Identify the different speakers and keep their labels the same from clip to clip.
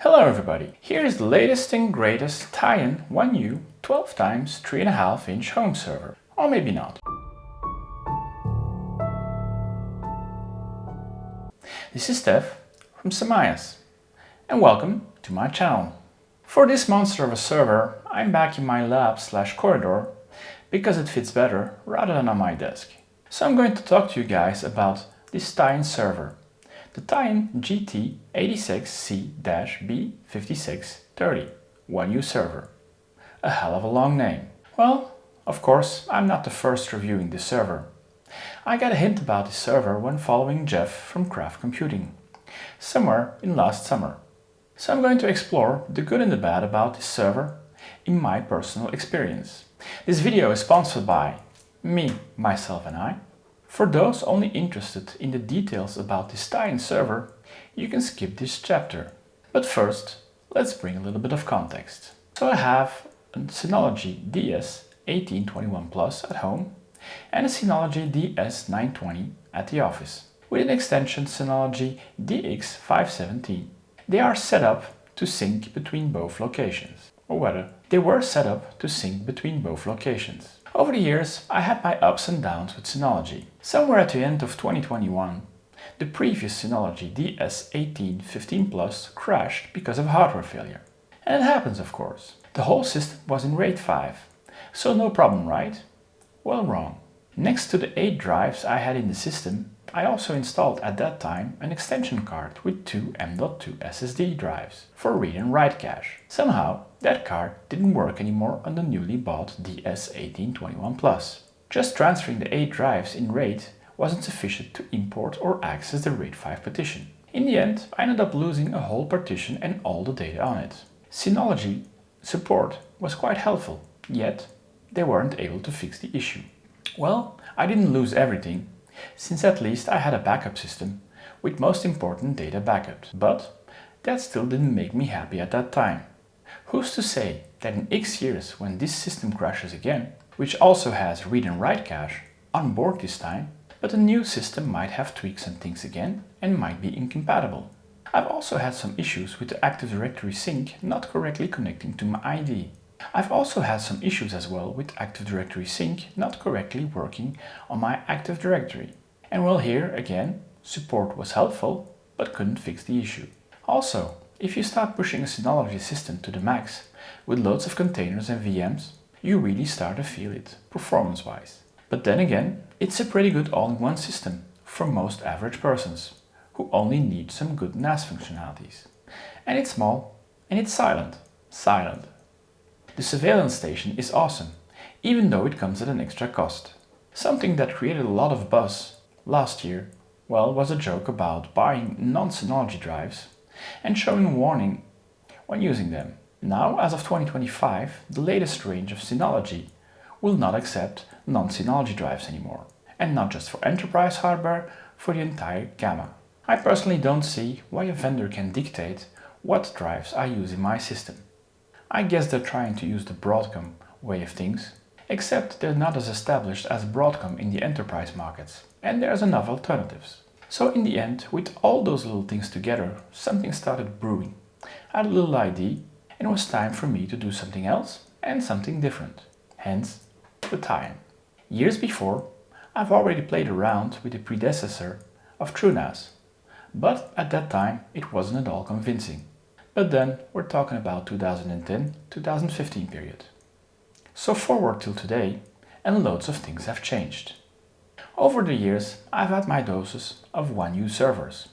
Speaker 1: Hello everybody, here is the latest and greatest TYAN 1U 12 x 3.5 inch home server. Or maybe not. This is Stef from Samayas and welcome to my channel. For this monster of a server, I'm back in my lab/corridor because it fits better rather than on my desk. So I'm going to talk to you guys about this TYAN server. The TYAN GT86C-B5630 1U server. A hell of a long name. Well, of course, I'm not the first reviewing this server. I got a hint about this server when following Jeff from Craft Computing, somewhere in last summer. So I'm going to explore the good and the bad about this server in my personal experience. This video is sponsored by me, myself and I. For those only interested in the details about this TYAN server, you can skip this chapter. But first, let's bring a little bit of context. So I have a Synology DS1821 Plus at home and a Synology DS920 at the office, with an extension Synology DX517. They are set up to sync between both locations, or rather, they were set up to sync between both locations. Over the years, I had my ups and downs with Synology. Somewhere at the end of 2021, the previous Synology DS1815 Plus crashed because of hardware failure. And it happens, of course. The whole system was in RAID 5, so no problem, right? Well, wrong. Next to the 8 drives I had in the system, I also installed at that time an extension card with 2 M.2 SSD drives for read and write cache. Somehow, that card didn't work anymore on the newly bought DS1821 Plus. Just transferring the 8 drives in RAID wasn't sufficient to import or access the RAID 5 partition. In the end, I ended up losing a whole partition and all the data on it. Synology support was quite helpful, yet they weren't able to fix the issue. Well, I didn't lose everything, since at least I had a backup system with most important data backed, but that still didn't make me happy at that time. Who's to say that in X years, when this system crashes again, which also has read and write cache on board this time, but the new system might have tweaks and things again and might be incompatible. I've also had some issues with the Active Directory sync not correctly connecting to my ID. I've also had some issues as well with Active Directory sync not correctly working on my Active Directory. And well, here again, support was helpful, but couldn't fix the issue. Also, if you start pushing a Synology system to the max, with loads of containers and VMs, you really start to feel it, performance-wise. But then again, it's a pretty good all-in-one system for most average persons, who only need some good NAS functionalities. And it's small, and it's silent. Silent. The surveillance station is awesome, even though it comes at an extra cost. Something that created a lot of buzz last year, well, was a joke about buying non-Synology drives and showing warning when using them. Now, as of 2025, the latest range of Synology will not accept non-Synology drives anymore, and not just for enterprise hardware, for the entire gamma. I personally don't see why a vendor can dictate what drives I use in my system. I guess they're trying to use the Broadcom way of things, except they're not as established as Broadcom in the enterprise markets, and there's enough alternatives. So in the end, with all those little things together, something started brewing. I had a little idea, and it was time for me to do something else and something different. Hence, the TYAN. Years before, I've already played around with the predecessor of TrueNAS, but at that time it wasn't at all convincing. But then we're talking about 2010-2015 period. So forward till today, and loads of things have changed. Over the years, I've had my doses of 1U servers,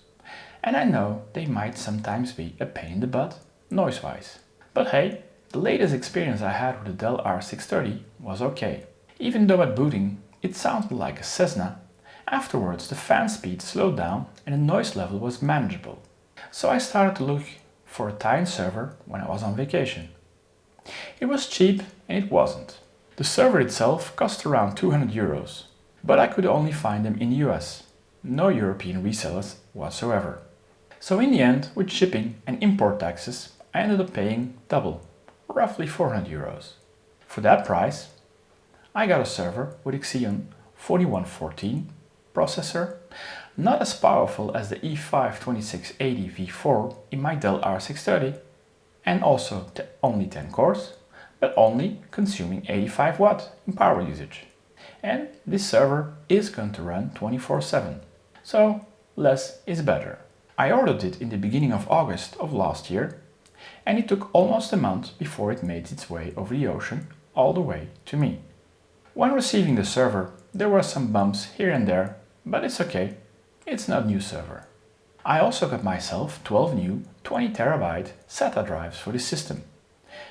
Speaker 1: and I know they might sometimes be a pain in the butt, noise-wise. But hey, the latest experience I had with the Dell R630 was okay. Even though at booting it sounded like a Cessna, afterwards the fan speed slowed down and the noise level was manageable. So I started to look for a TYAN server when I was on vacation. It was cheap and it wasn't. The server itself cost around 200 euros, but I could only find them in the US. No European resellers whatsoever. So in the end, with shipping and import taxes, I ended up paying double, roughly 400 euros. For that price, I got a server with a Xeon 4114 processor, not as powerful as the E5-2680V4 in my Dell R630, and also only 10 cores, but only consuming 85 watt in power usage. And this server is going to run 24/7, so less is better. I ordered it in the beginning of August of last year, and it took almost a month before it made its way over the ocean all the way to me. When receiving the server, there were some bumps here and there, but it's okay, it's not new server. I also got myself 12 new 20 terabyte SATA drives for this system.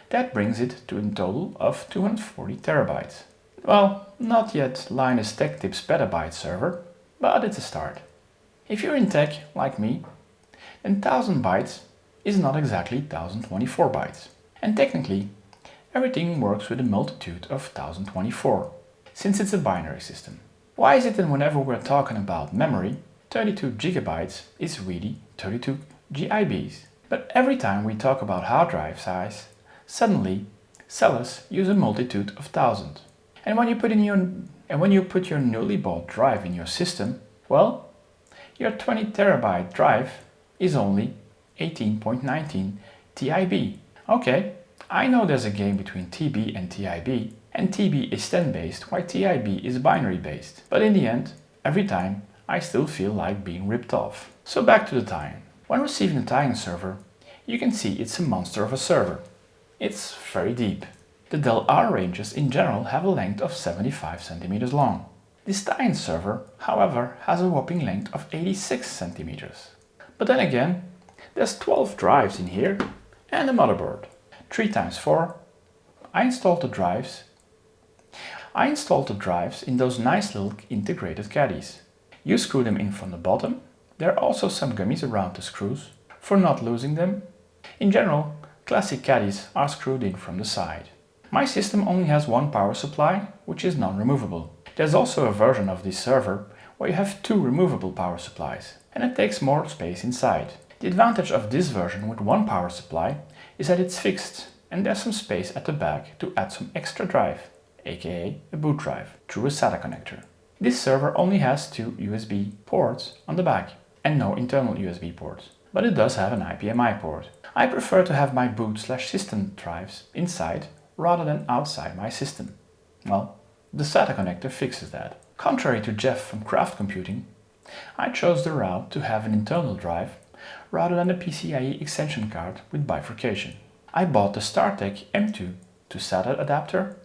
Speaker 1: That brings it to a total of 240 terabytes. Well, not yet Linus Tech Tips petabyte server, but it's a start. If you're in tech, like me, then 1000 bytes is not exactly 1024 bytes. And technically, everything works with a multitude of 1024, since it's a binary system. Why is it that whenever we're talking about memory, 32 gigabytes is really 32 GIBs? But every time we talk about hard drive size, suddenly sellers use a multitude of thousands. And when you put your newly bought drive in your system, well, your 20 terabyte drive is only 18.19 TIB. Okay, I know there's a game between TB and TIB, and TB is 10 based while TIB is binary based. But in the end, every time, I still feel like being ripped off. So back to the TYAN. When receiving the TYAN server, you can see it's a monster of a server. It's very deep. The Dell R ranges in general have a length of 75 centimeters long. This TYAN server, however, has a whopping length of 86 centimeters. But then again, there's 12 drives in here and a motherboard. 3 times 4. I installed the drives in those nice little integrated caddies. You screw them in from the bottom. There are also some gummies around the screws for not losing them. In general, classic caddies are screwed in from the side. My system only has one power supply, which is non-removable. There's also a version of this server where you have 2 removable power supplies, and it takes more space inside. The advantage of this version with one power supply is that it's fixed, and there's some space at the back to add some extra drive, aka a boot drive, through a SATA connector. This server only has 2 USB ports on the back, and no internal USB ports, but it does have an IPMI port. I prefer to have my boot/system drives inside rather than outside my system. Well, the SATA connector fixes that. Contrary to Jeff from Craft Computing, I chose the route to have an internal drive rather than a PCIe extension card with bifurcation. I bought the StarTech M.2 to SATA adapter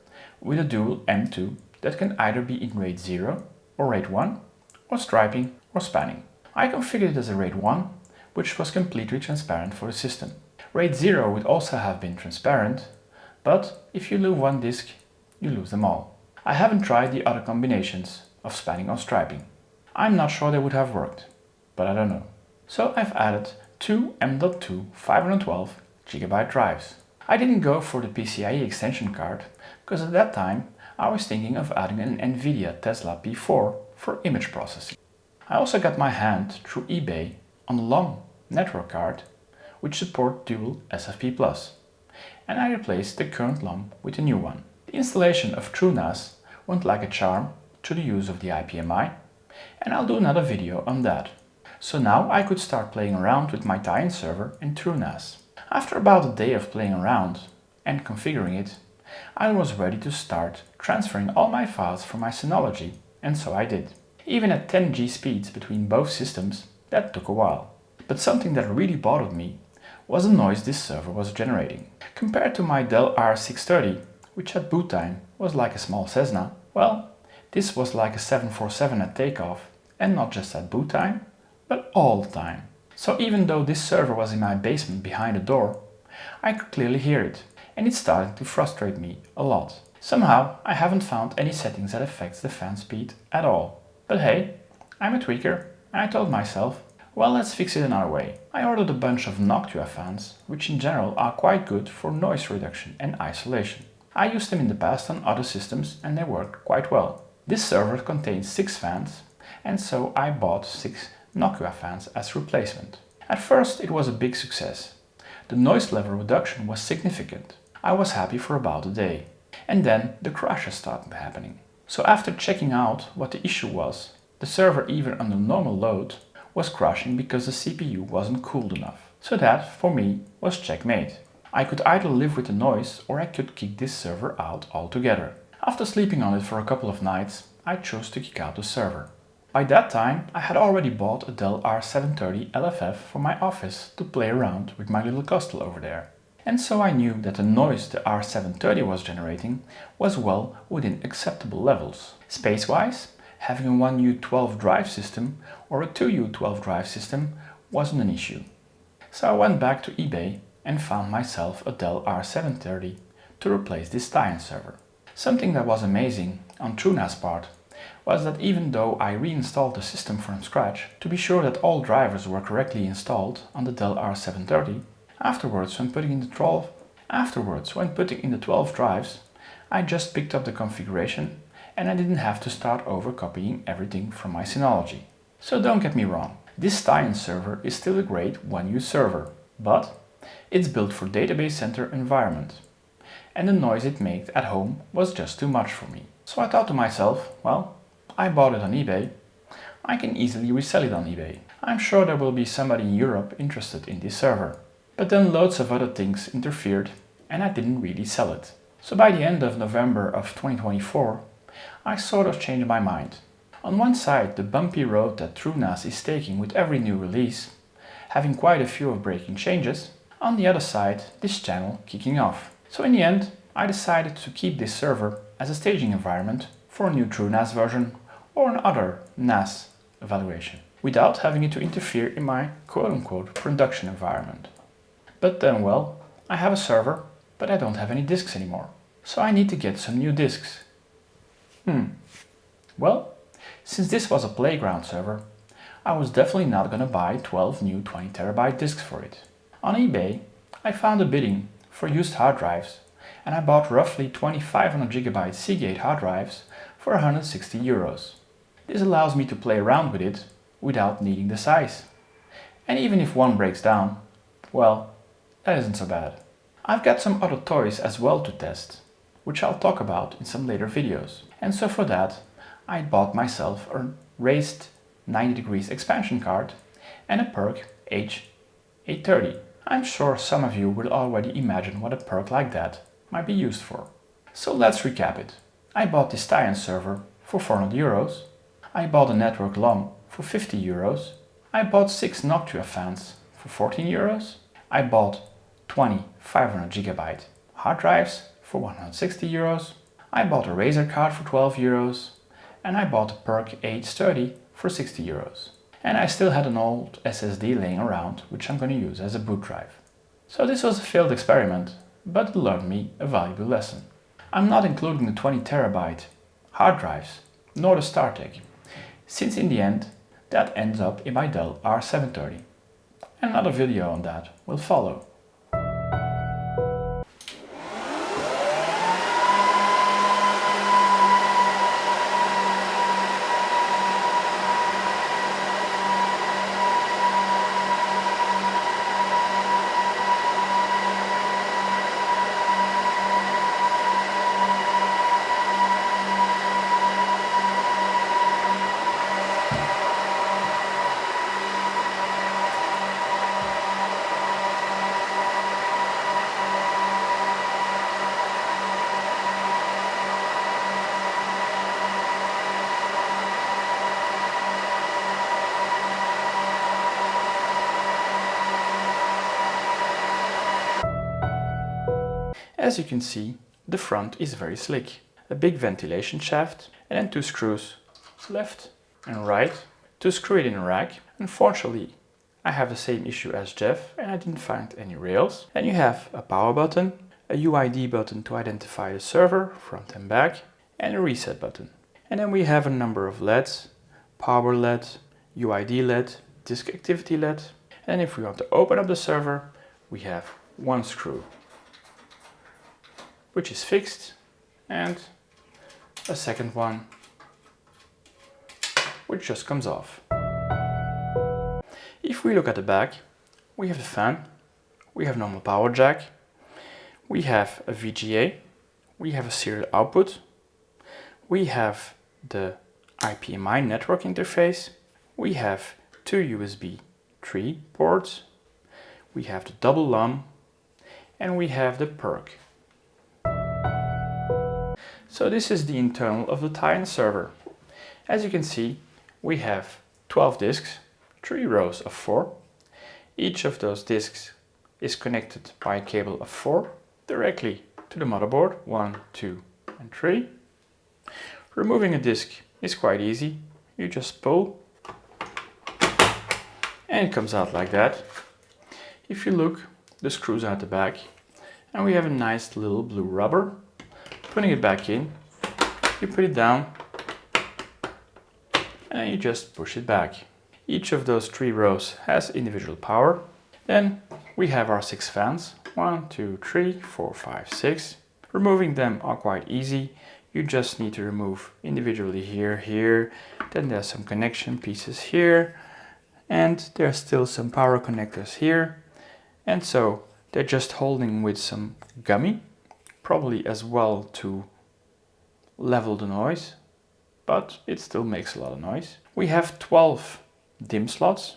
Speaker 1: with a dual M.2 that can either be in RAID 0 or RAID 1, or striping or spanning. I configured it as a RAID 1, which was completely transparent for the system. RAID 0 would also have been transparent, but if you lose one disk, you lose them all. I haven't tried the other combinations of spanning or striping. I'm not sure they would have worked, but I don't know. So I've added 2 M.2 512 GB drives. I didn't go for the PCIe extension card, because at that time I was thinking of adding an NVIDIA Tesla P4 for image processing. I also got my hand through eBay on a long network card which support dual SFP+, and I replaced the current LOM with a new one. The installation of TrueNAS went like a charm through the use of the IPMI, and I'll do another video on that. So now I could start playing around with my TYAN server in TrueNAS. After about a day of playing around and configuring it, I was ready to start transferring all my files from my Synology, and so I did. Even at 10G speeds between both systems, that took a while. But something that really bothered me was the noise this server was generating. Compared to my Dell R630, which at boot time was like a small Cessna, well, this was like a 747 at takeoff, and not just at boot time, but all the time. So even though this server was in my basement behind a door, I could clearly hear it, and it started to frustrate me a lot. Somehow I haven't found any settings that affects the fan speed at all. But hey, I'm a tweaker, and I told myself, well, let's fix it another way. I ordered a bunch of Noctua fans, which in general are quite good for noise reduction and isolation. I used them in the past on other systems and they worked quite well. This server contains 6 fans, and so I bought 6 Noctua fans as replacement. At first it was a big success. The noise level reduction was significant. I was happy for about a day. And then the crashes started happening. So after checking out what the issue was, The server, even under normal load, was crashing because the CPU wasn't cooled enough. So that, for me, was checkmate. I could either live with the noise or I could kick this server out altogether. After sleeping on it for a couple of nights, I chose to kick out the server. By that time, I had already bought a Dell R730 LFF for my office to play around with my little Costal over there. And so I knew that the noise the R730 was generating was well within acceptable levels. Space-wise, having a 1U12 drive system or a 2U12 drive system wasn't an issue. So I went back to eBay and found myself a Dell R730 to replace this TYAN server. Something that was amazing on TrueNAS part was that even though I reinstalled the system from scratch to be sure that all drivers were correctly installed on the Dell R730, afterwards when putting in the 12 drives, I just picked up the configuration and I didn't have to start over copying everything from my Synology. So don't get me wrong, this TYAN server is still a great 1U server, but it's built for database center environment. And the noise it made at home was just too much for me. So I thought to myself, well, I bought it on eBay. I can easily resell it on eBay. I'm sure there will be somebody in Europe interested in this server. But then loads of other things interfered and I didn't really sell it. So by the end of November of 2024, I sort of changed my mind. On one side, the bumpy road that TrueNAS is taking with every new release, having quite a few of breaking changes. On the other side, this channel kicking off. So in the end, I decided to keep this server as a staging environment for a new TrueNAS version or another NAS evaluation, without having it to interfere in my quote-unquote production environment. But then, well, I have a server, but I don't have any disks anymore. So I need to get some new disks. Well, since this was a playground server, I was definitely not gonna buy 12 new 20 terabyte disks for it. On eBay, I found a bidding for used hard drives and I bought roughly 2500 GB Seagate hard drives for 160 euros. This allows me to play around with it without needing the size. And even if one breaks down, well, that isn't so bad. I've got some other toys as well to test, which I'll talk about in some later videos. And so for that, I bought myself a raised 90 degrees expansion card and a PERC H830. I'm sure some of you will already imagine what a PERC like that might be used for. So let's recap it. I bought this TYAN server for 400 euros. I bought a network LOM for 50 euros. I bought 6 Noctua fans for 14 euros. I bought 20 500 GB hard drives for 160 euros. I bought a Razer card for 12 euros. And I bought a PERC H30 for 60 euros. And I still had an old SSD laying around, which I'm going to use as a boot drive. So this was a failed experiment, but it learned me a valuable lesson. I'm not including the 20 terabyte hard drives, nor the StarTech, since in the end, that ends up in my Dell R730. Another video on that will follow. As you can see, the front is very slick. A big ventilation shaft and then 2 screws, left and right, to screw it in a rack. Unfortunately, I have the same issue as Jeff and I didn't find any rails. Then you have a power button, a UID button to identify the server, front and back, and a reset button. And then we have a number of LEDs, power LED, UID LED, disk activity LED. And if we want to open up the server, we have 1 screw, which is fixed, and a second one, which just comes off. If we look at the back, we have the fan, we have normal power jack, we have a VGA, we have a serial output, we have the IPMI network interface, we have two USB 3 ports, we have the double LUM, and we have the PERC. So this is the internal of the TYAN server. As you can see, we have 12 disks, 3 rows of 4. Each of those disks is connected by a cable of 4 directly to the motherboard, 1, 2, and 3. Removing a disk is quite easy. You just pull and it comes out like that. If you look, the screws are at the back and we have a nice little blue rubber. Putting it back in, you put it down and you just push it back. Each of those 3 rows has individual power. Then we have our 6 fans, 1, 2, 3, 4, 5, 6. Removing them are quite easy. You just need to remove individually here. Then there's some connection pieces here. And there's still some power connectors here. And so they're just holding with some gummy, probably as well to level the noise, but it still makes a lot of noise. We have 12 DIMM slots.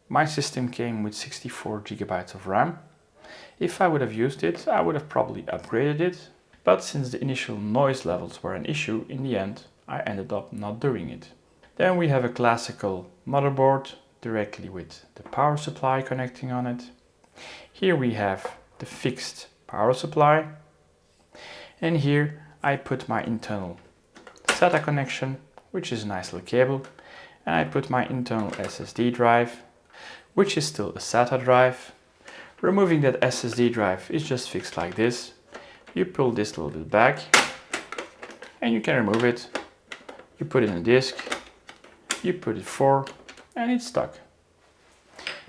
Speaker 1: My system came with 64 GB of RAM. If I would have used it, I would have probably upgraded it, but since the initial noise levels were an issue, in the end I ended up not doing it. Then we have a classical motherboard directly with the power supply connecting on it. Here we have the fixed power supply, and here I put my internal SATA connection, which is a nice little cable, and I put my internal SSD drive, which is still a SATA drive. Removing that SSD drive is just fixed like this. You pull this little bit back and you can remove it. You put it in a disk, you put it forward and it's stuck.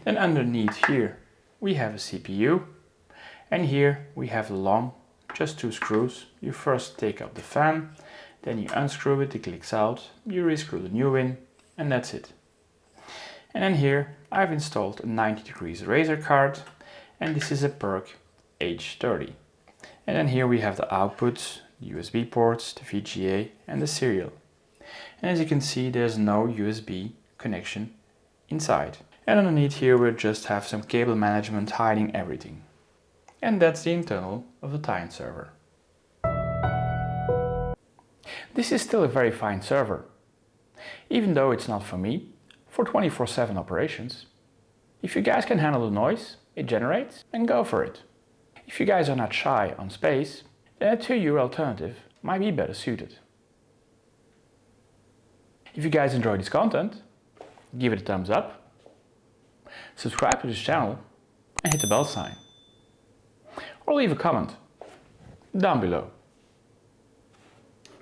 Speaker 1: Then underneath here we have a CPU, and here we have the LUM, just 2 screws. You first take out the fan, then you unscrew it, it clicks out, you rescrew the new in, and that's it. And then here I've installed a 90 degrees Razer card, and this is a PERC H30. And then here we have the outputs, the USB ports, the VGA and the serial. And as you can see, there's no USB connection inside. And underneath here we'll just have some cable management hiding everything. And that's the internal of the TYAN server. This is still a very fine server. Even though it's not for me, for 24/7 operations. If you guys can handle the noise it generates, then go for it. If you guys are not shy on space, then a 2U alternative might be better suited. If you guys enjoy this content, give it a thumbs up, subscribe to this channel and hit the bell sign. Or leave a comment down below.